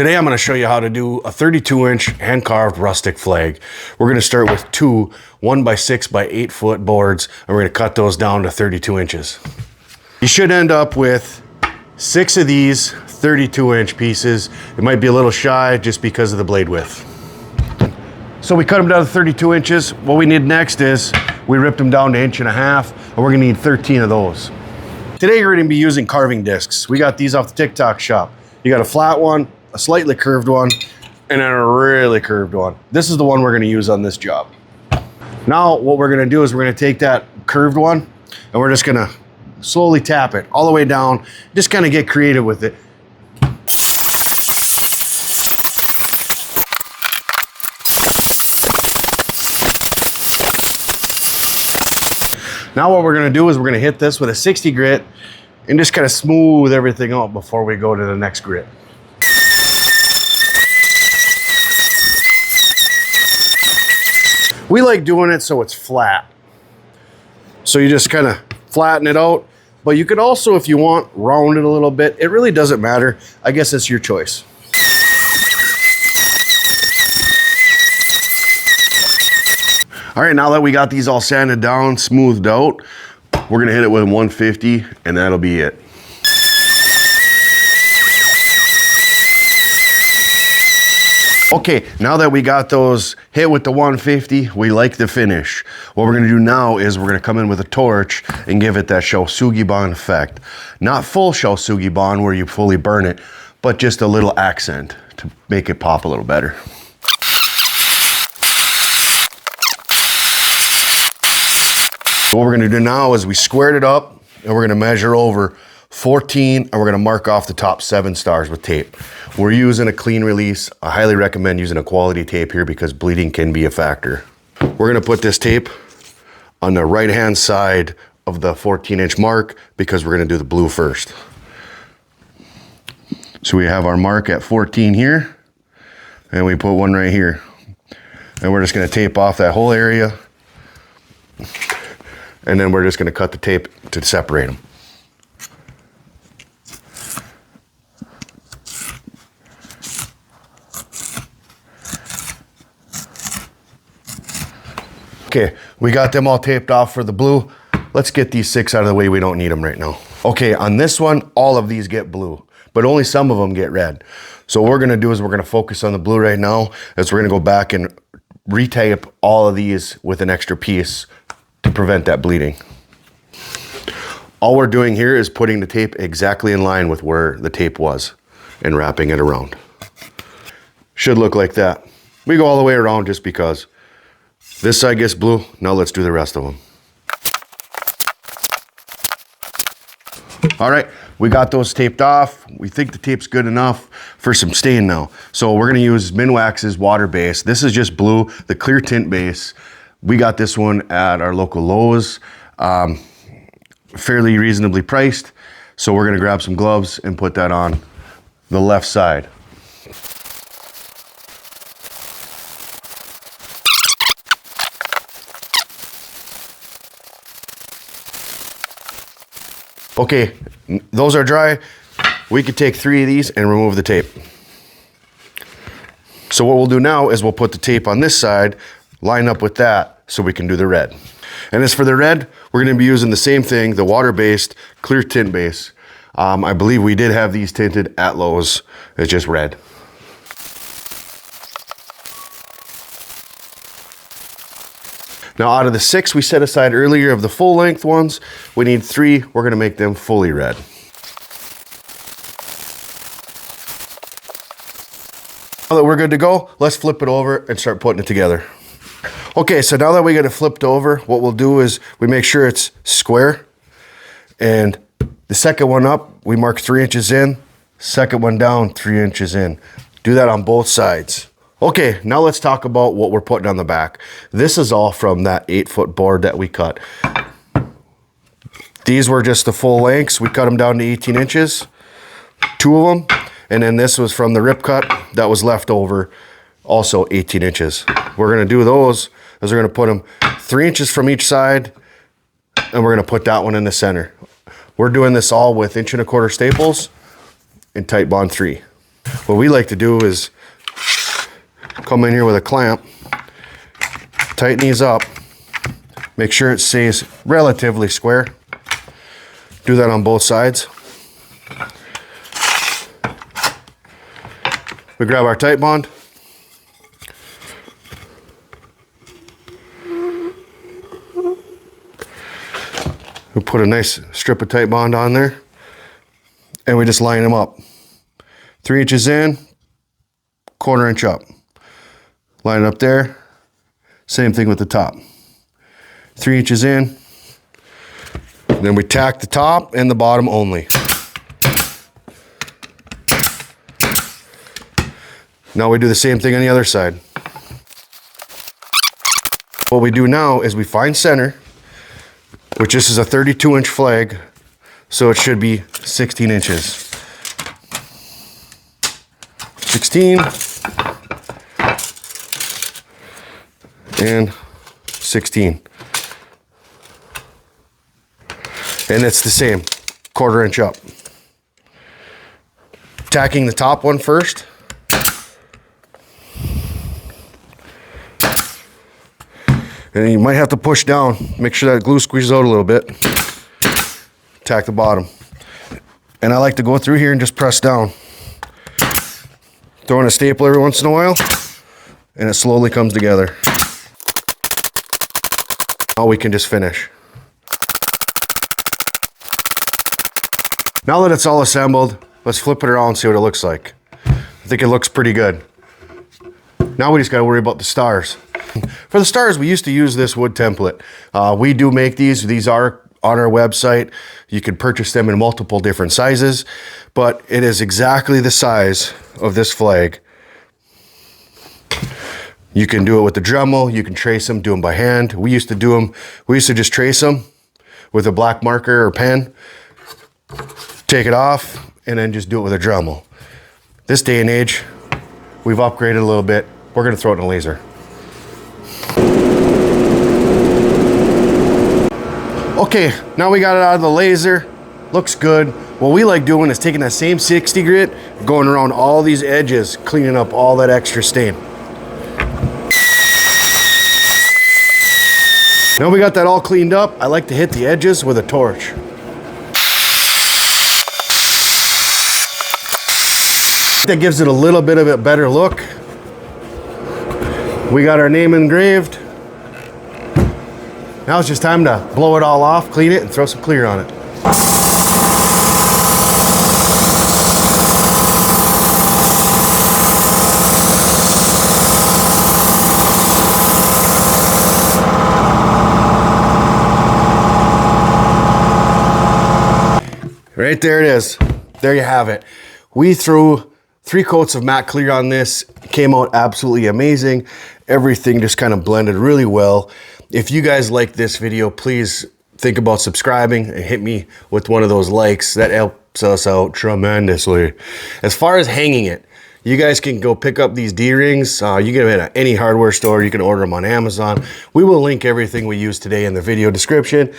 Today I'm going to show you how to do a 32-inch hand-carved rustic flag. We're going to start with two 1x6 by 8 foot boards, and we're going to cut those down to 32 inches. You should end up with 6 of these 32-inch pieces. It might be a little shy just because of the blade width. So we cut them down to 32 inches. What we need next is we ripped them down to 1.5 inches, and we're going to need 13 of those. Today you're going to be using carving discs. We got these off the TikTok shop. You got a flat one, a slightly curved one, and then a really curved one. This is the one we're going to use on this job. Now what we're going to do is we're going to take that curved one and we're just going to slowly tap it all the way down. Just kind of get creative with it. Now what we're going to do is we're going to hit this with a 60 grit and just kind of smooth everything out before we go to the next grit. We like doing it so it's flat. So you just kind of flatten it out, but you could also, if you want, round it a little bit. It really doesn't matter. I guess it's your choice. All right, now that we got these all sanded down, smoothed out, we're gonna hit it with 150 and that'll be it. Okay, now that we got those hit with the 150, we like the finish. What we're gonna do now is we're gonna come in with a torch and give it that Shosugi-ban effect. Not full Shosugi-ban where you fully burn it, but just a little accent to make it pop a little better. What we're gonna do now is we squared it up and we're gonna measure over 14 and we're gonna mark off the top 7 stars with tape. We're using a clean release. I highly recommend using a quality tape here because bleeding can be a factor. We're gonna put this tape on the right-hand side of the 14-inch mark because we're gonna do the blue first. So we have our mark at 14 here and we put one right here. And we're just gonna tape off that whole area. And then we're just gonna cut the tape to separate them. Okay, we got them all taped off for the blue. Let's get these 6 out of the way. We don't need them right now. Okay, on this one, all of these get blue, but only some of them get red. So what we're gonna do is we're gonna focus on the blue right now, as we're gonna go back and retape all of these with an extra piece to prevent that bleeding. All we're doing here is putting the tape exactly in line with where the tape was and wrapping it around. Should look like that. We go all the way around just because. This side gets blue, now let's do the rest of them. All right, we got those taped off. We think the tape's good enough for some stain now. So we're gonna use Minwax's water base. This is just blue, the clear tint base. We got this one at our local Lowe's, fairly reasonably priced. So we're gonna grab some gloves and put that on the left side. Okay, those are dry. We could take 3 of these and remove the tape. So what we'll do now is we'll put the tape on this side, line up with that so we can do the red. And as for the red, we're gonna be using the same thing, the water-based clear tint base. I believe we did have these tinted at Lowe's. It's just red. Now out of the 6 we set aside earlier of the full length ones, we need 3. We're gonna make them fully red. Now that we're good to go, let's flip it over and start putting it together. Okay, so now that we got it flipped over, what we'll do is we make sure it's square. And the second one up, we mark 3 inches in. Second one down, 3 inches in. Do that on both sides. Okay, now let's talk about what we're putting on the back. This is all from that 8 foot board that we cut. These were just the full lengths. We cut them down to 18 inches, 2 of them. And then this was from the rip cut that was left over, also 18 inches. We're gonna do those, is we're gonna put them 3 inches from each side, and we're gonna put that one in the center. We're doing this all with 1 1/4 inch staples and Titebond 3. What we like to do is come in here with a clamp, tighten these up, make sure it stays relatively square. Do that on both sides. We grab our tight bond. We put a nice strip of tight bond on there, and we just line them up. 3 inches in, 1/4 inch up. Line it up there. Same thing with the top. 3 inches in. Then we tack the top and the bottom only. Now we do the same thing on the other side. What we do now is we find center, which this is a 32-inch flag, so it should be 16 inches. 16 and 16. And it's the same, 1/4 inch up. Tacking the top one first. And you might have to push down, make sure that glue squeezes out a little bit. Tack the bottom. And I like to go through here and just press down. Throw in a staple every once in a while, and it slowly comes together. Now we can just finish. Now that it's all assembled, let's flip it around and see what it looks like. I think it looks pretty good. Now we just gotta worry about the stars. For the stars, we used to use this wood template. We do make these. These are on our website. You can purchase them in multiple different sizes, but it is exactly the size of this flag. You can do it with the Dremel. You can trace them, do them by hand. We used to just trace them with a black marker or pen, take it off, and then just do it with a Dremel. This day and age, we've upgraded a little bit. We're gonna throw it in a laser. Okay, now we got it out of the laser. Looks good. What we like doing is taking that same 60 grit, going around all these edges, cleaning up all that extra stain. Now we got that all cleaned up, I like to hit the edges with a torch. That gives it a little bit of a better look. We got our name engraved. Now it's just time to blow it all off, clean it, and throw some clear on it. Right there it is. There you have it. We threw 3 coats of matte clear on this. It came out absolutely amazing. Everything just kind of blended really well. If you guys like this video, please think about subscribing and hit me with one of those likes. That helps us out tremendously. As far as hanging it, you guys can go pick up these D-rings. You get them at any hardware store. You can order them on Amazon. We will link everything we use today in the video description.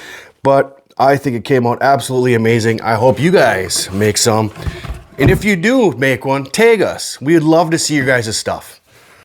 But I think it came out absolutely amazing. I hope you guys make some. And if you do make one, tag us. We'd love to see your guys' stuff.